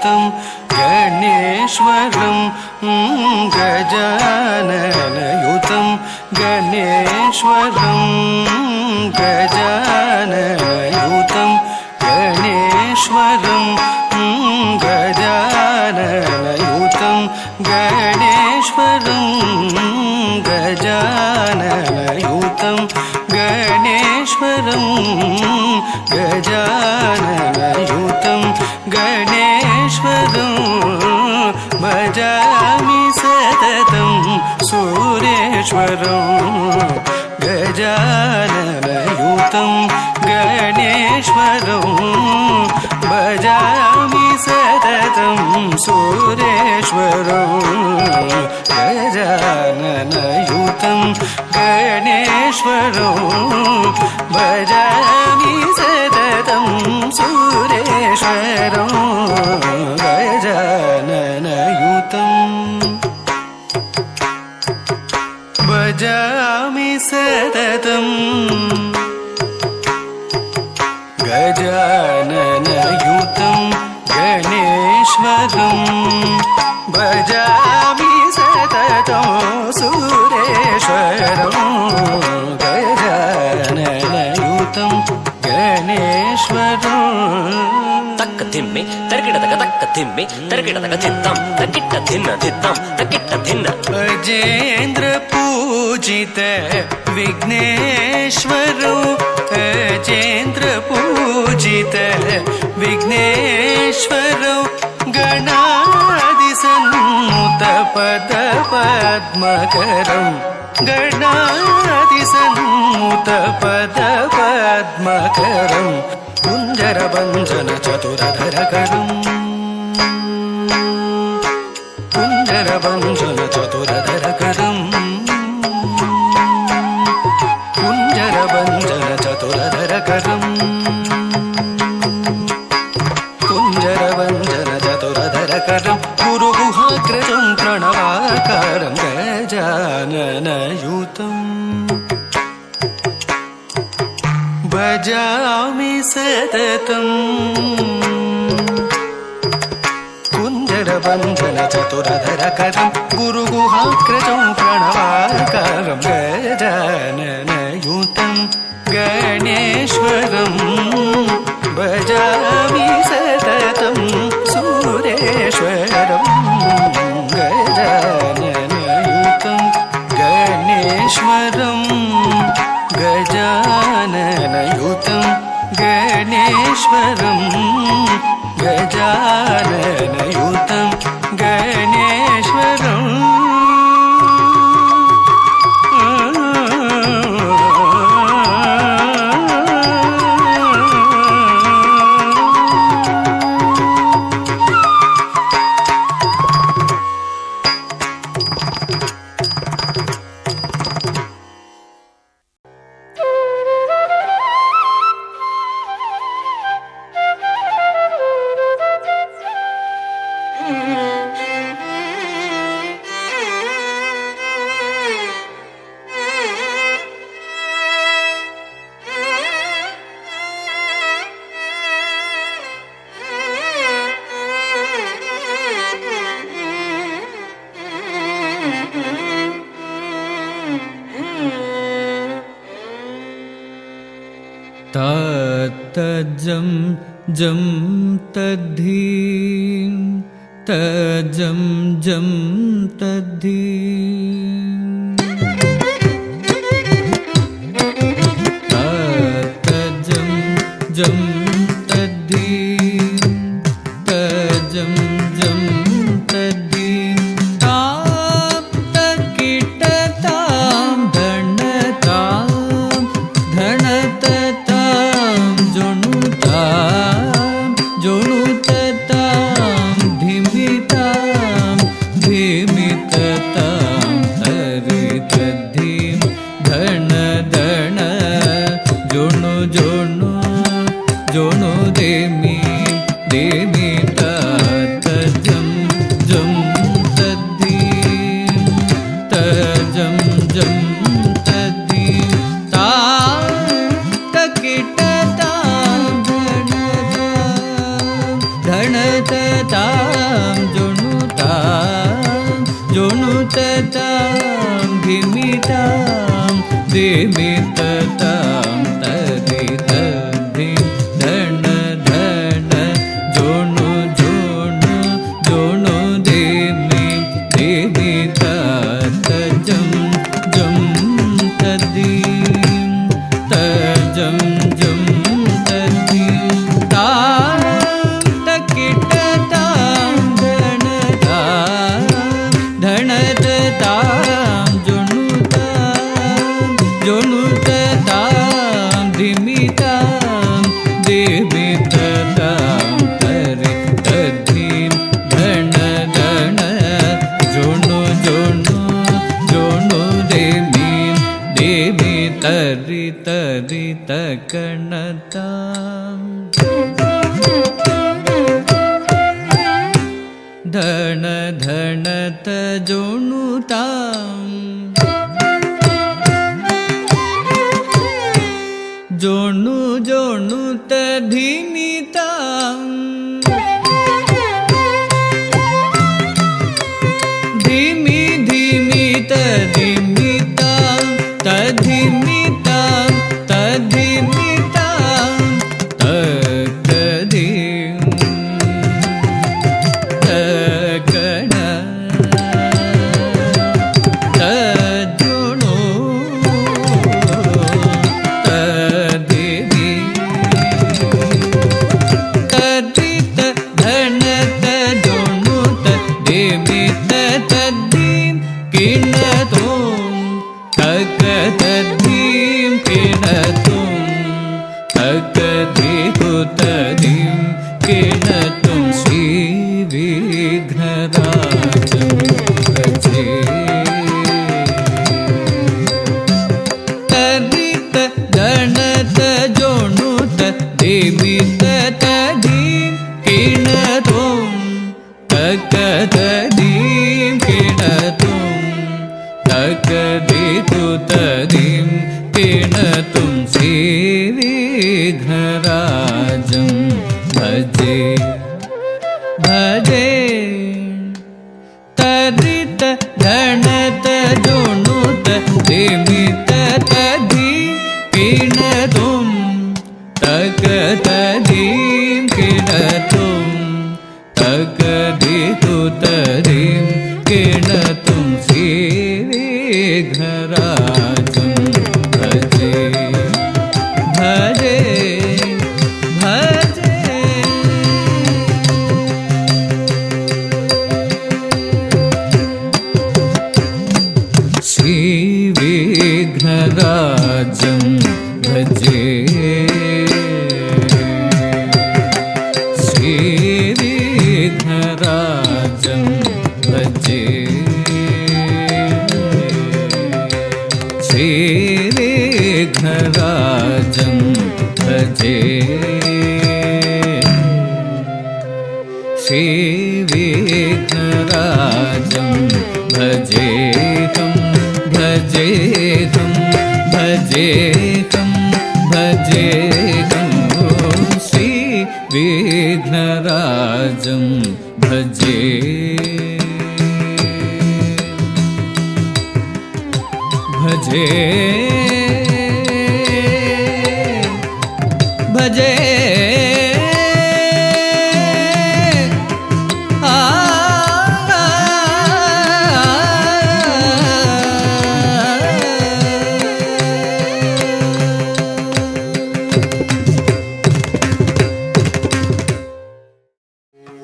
गजाननयुतं गणेश्वरं गजाननयुतं गणेश्वरं गजाननयुतं गणेश्वरं गजाननयुतं गणेश्वरं गजाननयुतं गणेश्वरं गजाननयुतं गणेश्वरं भजामि सततं सुरेश्वरं गजाननयुतं गणेश्वरं भजामि सततं सुरेश्वरं गजाननयुतं गणेश्वरं भजामि सततं सुरेश्वरं गजाननयुतं भजामि सततं गजाननयुतं गणेश्वरं भजामि सततं सुरेश्वरं गजाननयुतं गणेश्वरं तक्क तिम्मे तरकिडदग तक्क तिम्मे तरकिडदग तित्तं तकिट्ट धिन्न धित्तं तकिट्ट धिन्न अजेन्द्र पूजित विघ्नेश्वरो अजेन्द्र पूजित विघ्नेश्वरो गणादिसन्नुत पद पद्मकरं गणादिसन्नुत पद पद्मकरं कुञ्जरभञ्जन चतुरधरकरं कुञ्जरभञ्जन चतुरधरकरं कुञ्जरभञ्जन चतुरधरकरं कुञ्जरभञ्जन चतुरधरकरं गुरुगुहाग्रजं प्रणवाकारं गजाननयुतं भजामि सततं कुञ्जरभञ्जन चतुरधरकरं गुरुगुहाग्रजं प्रणवाकारं गजाननयुतं गणेश्वरं भजामि सततं सुरेश्वरं गजाननयुतं गणेश्वरं गजाननयुतं गणेश्वरं गजाननयुतं गणेश्वरं तज्जं जं तद्धीं तज्जं जं तद्धीं तज्जं जं तद्धीं तज्जं जं तद्धीं तां तकिटतां धनतां धनततां जोणुततां धिमितां धीमिततां हरितद्धीं धन धन जोणु जोणु जोणु देमि देमि तज्जं जं तां धिमितां धिमिततां तदितधिं धण धण जोणु जोणु जोणु धिमि धिमितजं जं तदिं तजं जं तदिं तां तकिटतां धणतां धणततां जोणुततां धिमितां धिमिततां तरितधिं धण धण जोणु जोणु जोणु धिमिं धिमितरितरितकणतां धण धणत जोणुतां जोणु जोणुत धिमितां धिमि धिमित धिमितां तधिमितां तधिमितां तकधिं तकण तजोणु तदिधि तदित धन तजोणु तदिमित तद्धिं किणतुं तकतद्धिं किणतुं तकधितु तदिं किणतुं श्रीविघ्नराजं भजे तदित गणत जोणुत धिमित तधिं किणतुं तकतधिं किणतुं तकधितु तदिं किणतुं श्रीविघ्नराजं भजे भजे तदित गणत जोणुत धिमित तधिं किणतुं तकतधिं किणतुं तकधितु तदिं किणतुं श्रीविघ्नराजं भजे भजे भजे श्रीविघ्नराजं भजे श्रीविघ्नराजं भजे श्रीविघ्नराजं भजे श्रीविघ्नराजं भजेहं भजेहं भजेहं भजेहं श्रीविघ्नराजं भजे भजे भजे